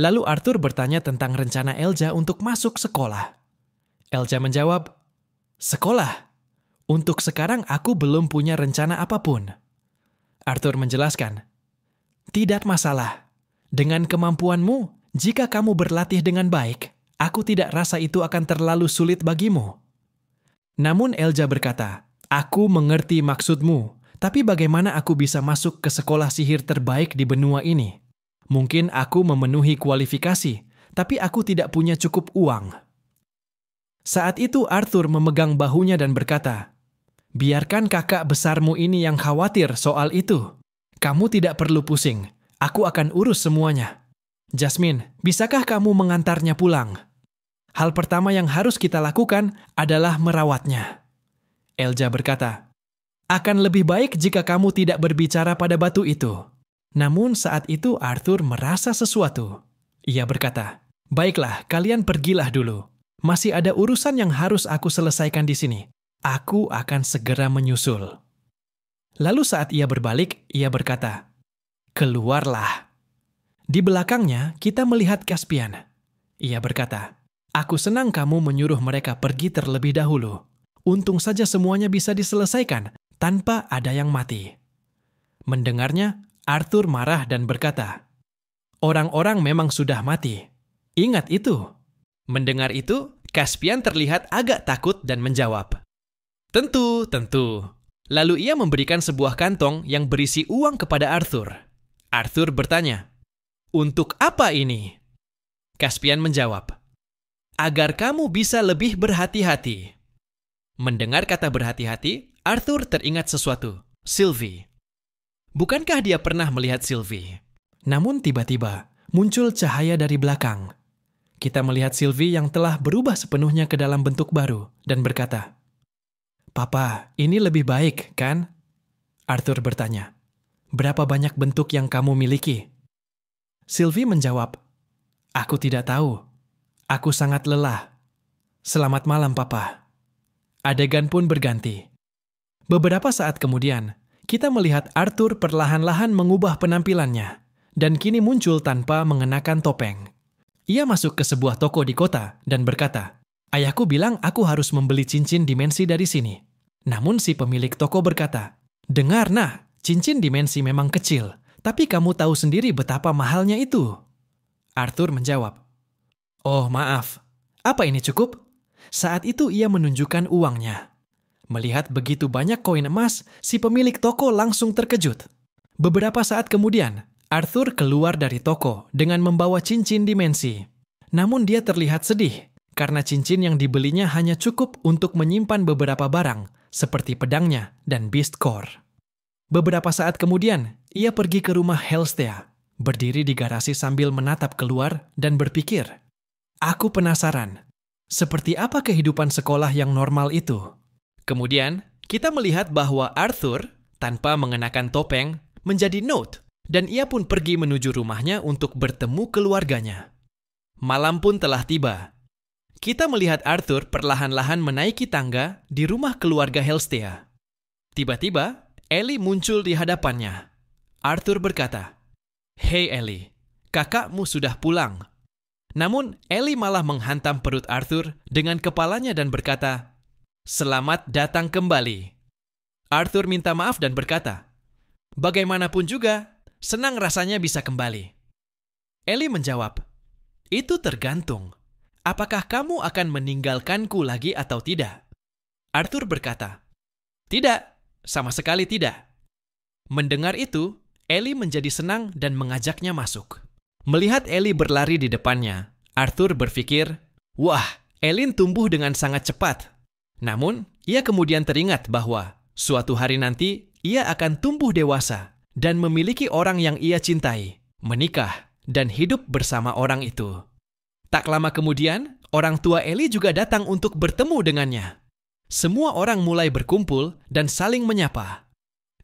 Lalu Arthur bertanya tentang rencana Elja untuk masuk sekolah. Elja menjawab, "Sekolah? Untuk sekarang aku belum punya rencana apapun." Arthur menjelaskan, "Tidak masalah. Dengan kemampuanmu, jika kamu berlatih dengan baik, aku tidak rasa itu akan terlalu sulit bagimu." Namun Elja berkata, "Aku mengerti maksudmu, tapi bagaimana aku bisa masuk ke sekolah sihir terbaik di benua ini? Mungkin aku memenuhi kualifikasi, tapi aku tidak punya cukup uang." Saat itu Arthur memegang bahunya dan berkata, "Biarkan kakak besarmu ini yang khawatir soal itu. Kamu tidak perlu pusing, aku akan urus semuanya. Jasmine, bisakah kamu mengantarnya pulang? Hal pertama yang harus kita lakukan adalah merawatnya." Elja berkata, "Akan lebih baik jika kamu tidak berbicara pada batu itu." Namun saat itu Arthur merasa sesuatu. Ia berkata, "Baiklah, kalian pergilah dulu. Masih ada urusan yang harus aku selesaikan di sini. Aku akan segera menyusul." Lalu saat ia berbalik, ia berkata, "Keluarlah." Di belakangnya, kita melihat Caspian. Ia berkata, "Aku senang kamu menyuruh mereka pergi terlebih dahulu. Untung saja semuanya bisa diselesaikan tanpa ada yang mati. Mendengarnya, Arthur marah dan berkata, "Orang-orang memang sudah mati. Ingat itu." Mendengar itu, Caspian terlihat agak takut dan menjawab, "Tentu, tentu." Lalu ia memberikan sebuah kantong yang berisi uang kepada Arthur. Arthur bertanya, "Untuk apa ini?" Caspian menjawab, "Agar kamu bisa lebih berhati-hati." Mendengar kata berhati-hati, Arthur teringat sesuatu, Sylvie. Bukankah dia pernah melihat Sylvie? Namun tiba-tiba muncul cahaya dari belakang. Kita melihat Sylvie yang telah berubah sepenuhnya ke dalam bentuk baru dan berkata, "Papa, ini lebih baik, kan?" Arthur bertanya, "Berapa banyak bentuk yang kamu miliki?" Sylvie menjawab, "Aku tidak tahu. Aku sangat lelah. Selamat malam, Papa." Adegan pun berganti. Beberapa saat kemudian, kita melihat Arthur perlahan-lahan mengubah penampilannya dan kini muncul tanpa mengenakan topeng. Ia masuk ke sebuah toko di kota dan berkata, "Ayahku bilang aku harus membeli cincin dimensi dari sini." Namun si pemilik toko berkata, "Dengar, nah, cincin dimensi memang kecil, tapi kamu tahu sendiri betapa mahalnya itu." Arthur menjawab, "Oh, maaf. Apa ini cukup?" Saat itu ia menunjukkan uangnya. Melihat begitu banyak koin emas, si pemilik toko langsung terkejut. Beberapa saat kemudian, Arthur keluar dari toko dengan membawa cincin dimensi. Namun dia terlihat sedih karena cincin yang dibelinya hanya cukup untuk menyimpan beberapa barang seperti pedangnya dan beast core. Beberapa saat kemudian, ia pergi ke rumah Helstea, berdiri di garasi sambil menatap keluar dan berpikir, "Aku penasaran, seperti apa kehidupan sekolah yang normal itu?" Kemudian, kita melihat bahwa Arthur, tanpa mengenakan topeng, menjadi Note, dan ia pun pergi menuju rumahnya untuk bertemu keluarganya. Malam pun telah tiba. Kita melihat Arthur perlahan-lahan menaiki tangga di rumah keluarga Helstea. Tiba-tiba, Ellie muncul di hadapannya. Arthur berkata, "Hei Ellie, kakakmu sudah pulang." Namun, Ellie malah menghantam perut Arthur dengan kepalanya dan berkata, "Selamat datang kembali." Arthur minta maaf dan berkata, "Bagaimanapun juga, senang rasanya bisa kembali." Ellie menjawab, "Itu tergantung. Apakah kamu akan meninggalkanku lagi atau tidak?" Arthur berkata, "Tidak, sama sekali tidak." Mendengar itu, Ellie menjadi senang dan mengajaknya masuk. Melihat Ellie berlari di depannya, Arthur berpikir, "Wah, Ellie tumbuh dengan sangat cepat." Namun, ia kemudian teringat bahwa suatu hari nanti ia akan tumbuh dewasa dan memiliki orang yang ia cintai, menikah, dan hidup bersama orang itu. Tak lama kemudian, orang tua Ellie juga datang untuk bertemu dengannya. Semua orang mulai berkumpul dan saling menyapa.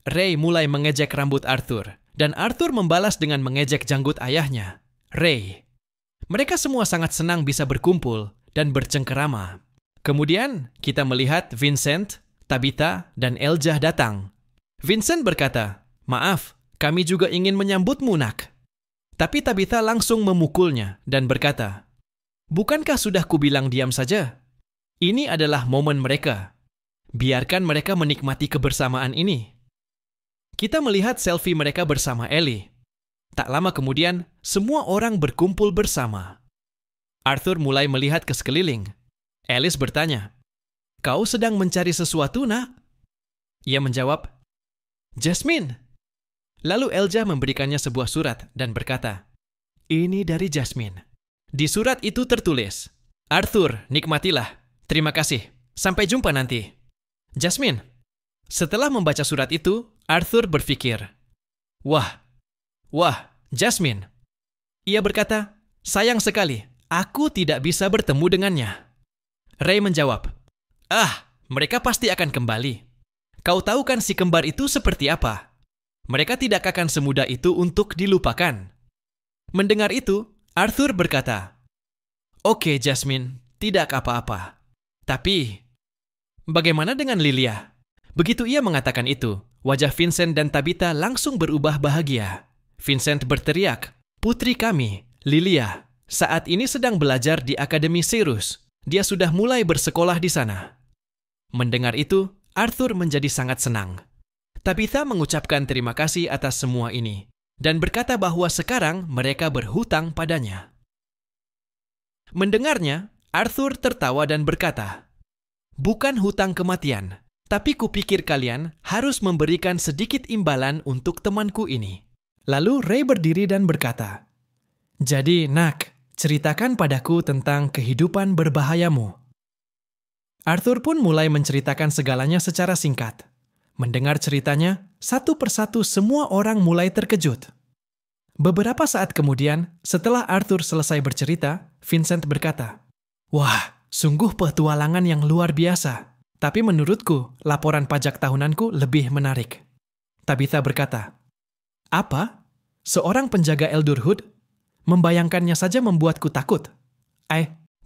Ray mulai mengejek rambut Arthur, dan Arthur membalas dengan mengejek janggut ayahnya, Ray. Mereka semua sangat senang bisa berkumpul dan bercengkerama. Kemudian, kita melihat Vincent, Tabitha, dan Elijah datang. Vincent berkata, "Maaf, kami juga ingin menyambutmu, nak." Tapi Tabitha langsung memukulnya dan berkata, "Bukankah sudah kubilang diam saja? Ini adalah momen mereka. Biarkan mereka menikmati kebersamaan ini." Kita melihat selfie mereka bersama Ellie. Tak lama kemudian, semua orang berkumpul bersama. Arthur mulai melihat ke sekeliling. Alice bertanya, "Kau sedang mencari sesuatu, nak?" Ia menjawab, "Jasmine." Lalu Elijah memberikannya sebuah surat dan berkata, "Ini dari Jasmine." Di surat itu tertulis, "Arthur, nikmatilah. Terima kasih. Sampai jumpa nanti." Jasmine. Setelah membaca surat itu, Arthur berpikir, Wah, Jasmine." Ia berkata, "Sayang sekali, aku tidak bisa bertemu dengannya." Ray menjawab, Mereka pasti akan kembali. Kau tahu kan si kembar itu seperti apa? Mereka tidak akan semudah itu untuk dilupakan." Mendengar itu, Arthur berkata, "Oke, Jasmine, tidak apa-apa. Tapi, bagaimana dengan Lilia?" Begitu ia mengatakan itu, wajah Vincent dan Tabitha langsung berubah bahagia. Vincent berteriak, "Putri kami, Lilia, saat ini sedang belajar di Akademi Sirius. Dia sudah mulai bersekolah di sana." Mendengar itu, Arthur menjadi sangat senang. Tabitha mengucapkan terima kasih atas semua ini dan berkata bahwa sekarang mereka berhutang padanya. Mendengarnya, Arthur tertawa dan berkata, "Bukan hutang kematian, tapi kupikir kalian harus memberikan sedikit imbalan untuk temanku ini." Lalu Ray berdiri dan berkata, "Jadi, Nak, ceritakan padaku tentang kehidupan berbahayamu." Arthur pun mulai menceritakan segalanya secara singkat. Mendengar ceritanya, satu persatu semua orang mulai terkejut. Beberapa saat kemudian, setelah Arthur selesai bercerita, Vincent berkata, "Wah, sungguh petualangan yang luar biasa. Tapi menurutku, laporan pajak tahunanku lebih menarik." Tabitha berkata, "Apa? Seorang penjaga Elderhood? Membayangkannya saja membuatku takut."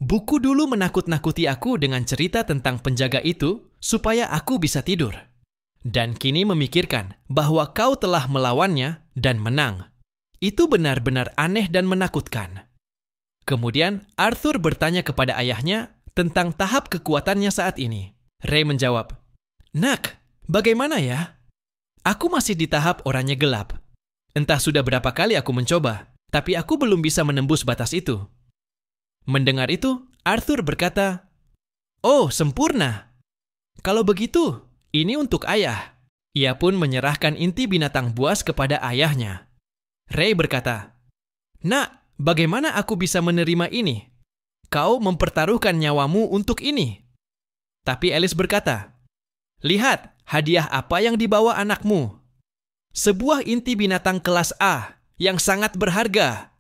Buku dulu menakut-nakuti aku dengan cerita tentang penjaga itu supaya aku bisa tidur. Dan kini memikirkan bahwa kau telah melawannya dan menang. Itu benar-benar aneh dan menakutkan." Kemudian Arthur bertanya kepada ayahnya tentang tahap kekuatannya saat ini. Ray menjawab, "Nak, bagaimana ya? Aku masih di tahap oranye gelap. Entah sudah berapa kali aku mencoba, tapi aku belum bisa menembus batas itu." Mendengar itu, Arthur berkata, "Oh, sempurna. Kalau begitu, ini untuk ayah." Ia pun menyerahkan inti binatang buas kepada ayahnya. Ray berkata, "Nak, bagaimana aku bisa menerima ini? Kau mempertaruhkan nyawamu untuk ini." Tapi Alice berkata, "Lihat, hadiah apa yang dibawa anakmu. Sebuah inti binatang kelas A yang sangat berharga."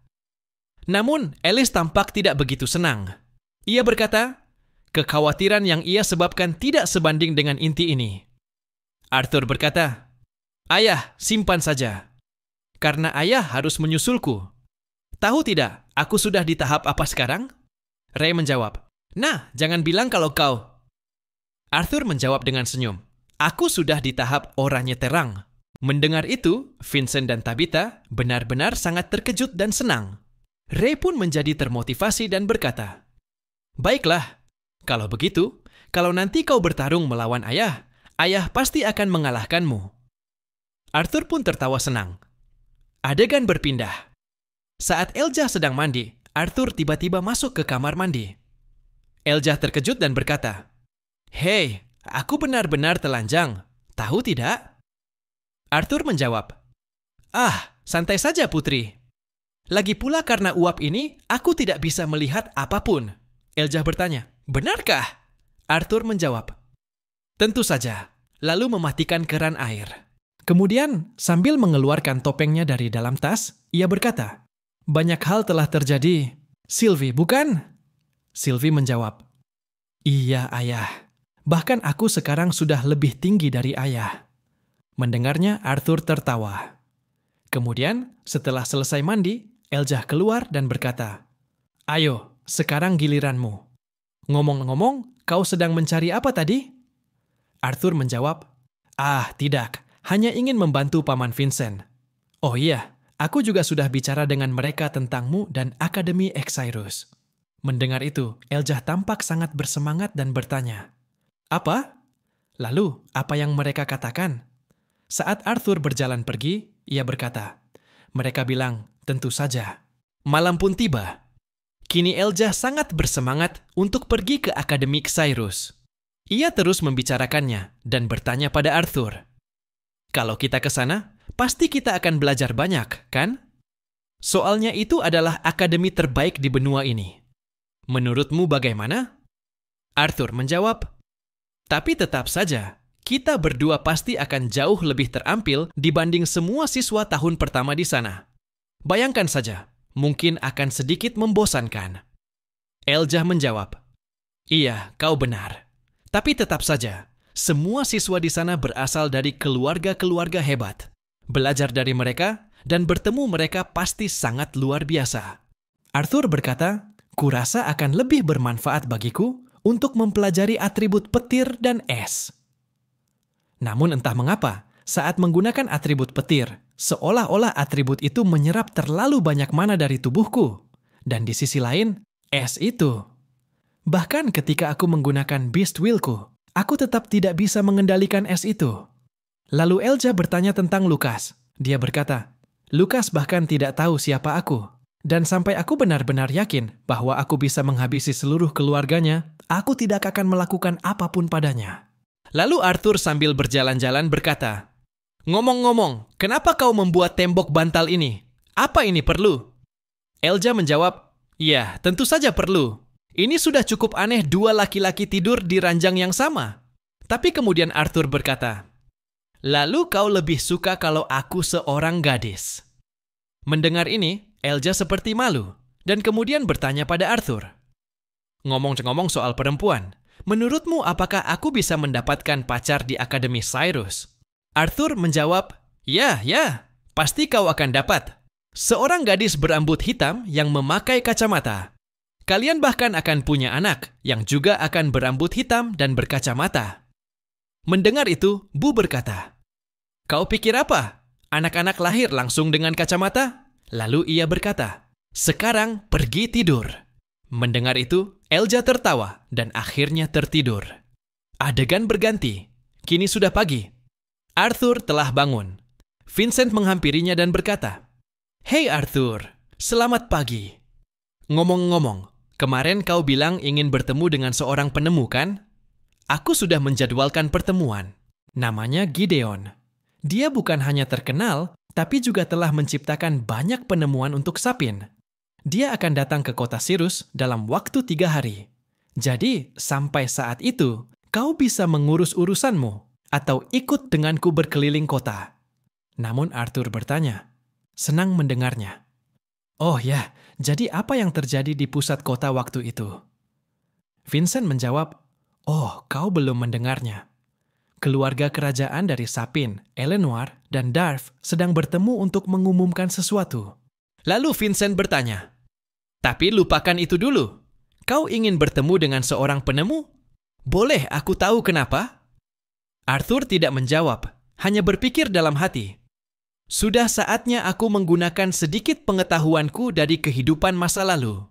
Namun, Alice tampak tidak begitu senang. Ia berkata, kekhawatiran yang ia sebabkan tidak sebanding dengan inti ini. Arthur berkata, "Ayah, simpan saja. Karena ayah harus menyusulku. Tahu tidak, aku sudah di tahap apa sekarang?" Ray menjawab, "Nah, jangan bilang kalau kau..." Arthur menjawab dengan senyum, "Aku sudah di tahap oranye terang." Mendengar itu, Vincent dan Tabitha benar-benar sangat terkejut dan senang. Ray pun menjadi termotivasi dan berkata, "Baiklah, kalau begitu, kalau nanti kau bertarung melawan ayah, ayah pasti akan mengalahkanmu." Arthur pun tertawa senang. Adegan berpindah. Saat Elijah sedang mandi, Arthur tiba-tiba masuk ke kamar mandi. Elijah terkejut dan berkata, "Hei, aku benar-benar telanjang. Tahu tidak?" Arthur menjawab, santai saja putri. Lagi pula karena uap ini, aku tidak bisa melihat apapun." Elijah bertanya, "Benarkah?" Arthur menjawab, "Tentu saja." Lalu mematikan keran air. Kemudian, sambil mengeluarkan topengnya dari dalam tas, ia berkata, "Banyak hal telah terjadi. Sylvie, bukan?" Sylvie menjawab, "Iya, ayah. Bahkan aku sekarang sudah lebih tinggi dari ayah." Mendengarnya, Arthur tertawa. Kemudian, setelah selesai mandi, Elijah keluar dan berkata, "Ayo, sekarang giliranmu. Ngomong-ngomong, kau sedang mencari apa tadi?" Arthur menjawab, Tidak. Hanya ingin membantu Paman Vincent." "Oh iya, aku juga sudah bicara dengan mereka tentangmu dan Akademi Exyrus." Mendengar itu, Elijah tampak sangat bersemangat dan bertanya, "Apa? Lalu, apa yang mereka katakan?" Saat Arthur berjalan pergi, ia berkata, "Mereka bilang, tentu saja." Malam pun tiba. Kini Elijah sangat bersemangat untuk pergi ke Akademi Exyrus. Ia terus membicarakannya dan bertanya pada Arthur, "Kalau kita ke sana, pasti kita akan belajar banyak, kan? Soalnya itu adalah akademi terbaik di benua ini. Menurutmu bagaimana?" Arthur menjawab, "Tapi tetap saja, kita berdua pasti akan jauh lebih terampil dibanding semua siswa tahun pertama di sana. Bayangkan saja, mungkin akan sedikit membosankan." Elijah menjawab, "Iya, kau benar. Tapi tetap saja, semua siswa di sana berasal dari keluarga-keluarga hebat. Belajar dari mereka dan bertemu mereka pasti sangat luar biasa." Arthur berkata, "Kurasa akan lebih bermanfaat bagiku untuk mempelajari atribut petir dan es." Namun entah mengapa, saat menggunakan atribut petir, seolah-olah atribut itu menyerap terlalu banyak mana dari tubuhku. Dan di sisi lain, es itu. Bahkan ketika aku menggunakan Beast Will-ku, Aku tetap tidak bisa mengendalikan es itu. Lalu Elja bertanya tentang Lukas. Dia berkata, Lukas bahkan tidak tahu siapa aku. Dan sampai aku benar-benar yakin bahwa aku bisa menghabisi seluruh keluarganya, aku tidak akan melakukan apapun padanya. Lalu Arthur sambil berjalan-jalan berkata, ngomong-ngomong, kenapa kau membuat tembok bantal ini? Apa ini perlu? Elja menjawab, ya, tentu saja perlu. Ini sudah cukup aneh 2 laki-laki tidur di ranjang yang sama. Tapi kemudian Arthur berkata, lalu kau lebih suka kalau aku seorang gadis. Mendengar ini, Elja seperti malu dan kemudian bertanya pada Arthur. Ngomong-ngomong soal perempuan, menurutmu apakah aku bisa mendapatkan pacar di Akademi Cyrus? Arthur menjawab, ya, pasti kau akan dapat. Seorang gadis berambut hitam yang memakai kacamata. Kalian bahkan akan punya anak yang juga akan berambut hitam dan berkacamata. Mendengar itu, Bu berkata, kau pikir apa? Anak-anak lahir langsung dengan kacamata? Lalu ia berkata, sekarang pergi tidur. Mendengar itu, Elja tertawa dan akhirnya tertidur. Adegan berganti. Kini sudah pagi. Arthur telah bangun. Vincent menghampirinya dan berkata, Hei Arthur, selamat pagi. Ngomong-ngomong, kemarin kau bilang ingin bertemu dengan seorang penemu, kan? Aku sudah menjadwalkan pertemuan. Namanya Gideon. Dia bukan hanya terkenal, tapi juga telah menciptakan banyak penemuan untuk Sapin. Dia akan datang ke kota Sirus dalam waktu 3 hari. Jadi, sampai saat itu, kau bisa mengurus urusanmu atau ikut denganku berkeliling kota. Namun Arthur bertanya, senang mendengarnya. Oh ya, jadi apa yang terjadi di pusat kota waktu itu? Vincent menjawab, oh, kau belum mendengarnya. Keluarga kerajaan dari Sapin, Eleanor, dan Darth sedang bertemu untuk mengumumkan sesuatu. Lalu Vincent bertanya, tapi lupakan itu dulu. Kau ingin bertemu dengan seorang penemu? Boleh aku tahu kenapa? Arthur tidak menjawab, hanya berpikir dalam hati. Sudah saatnya aku menggunakan sedikit pengetahuanku dari kehidupan masa lalu.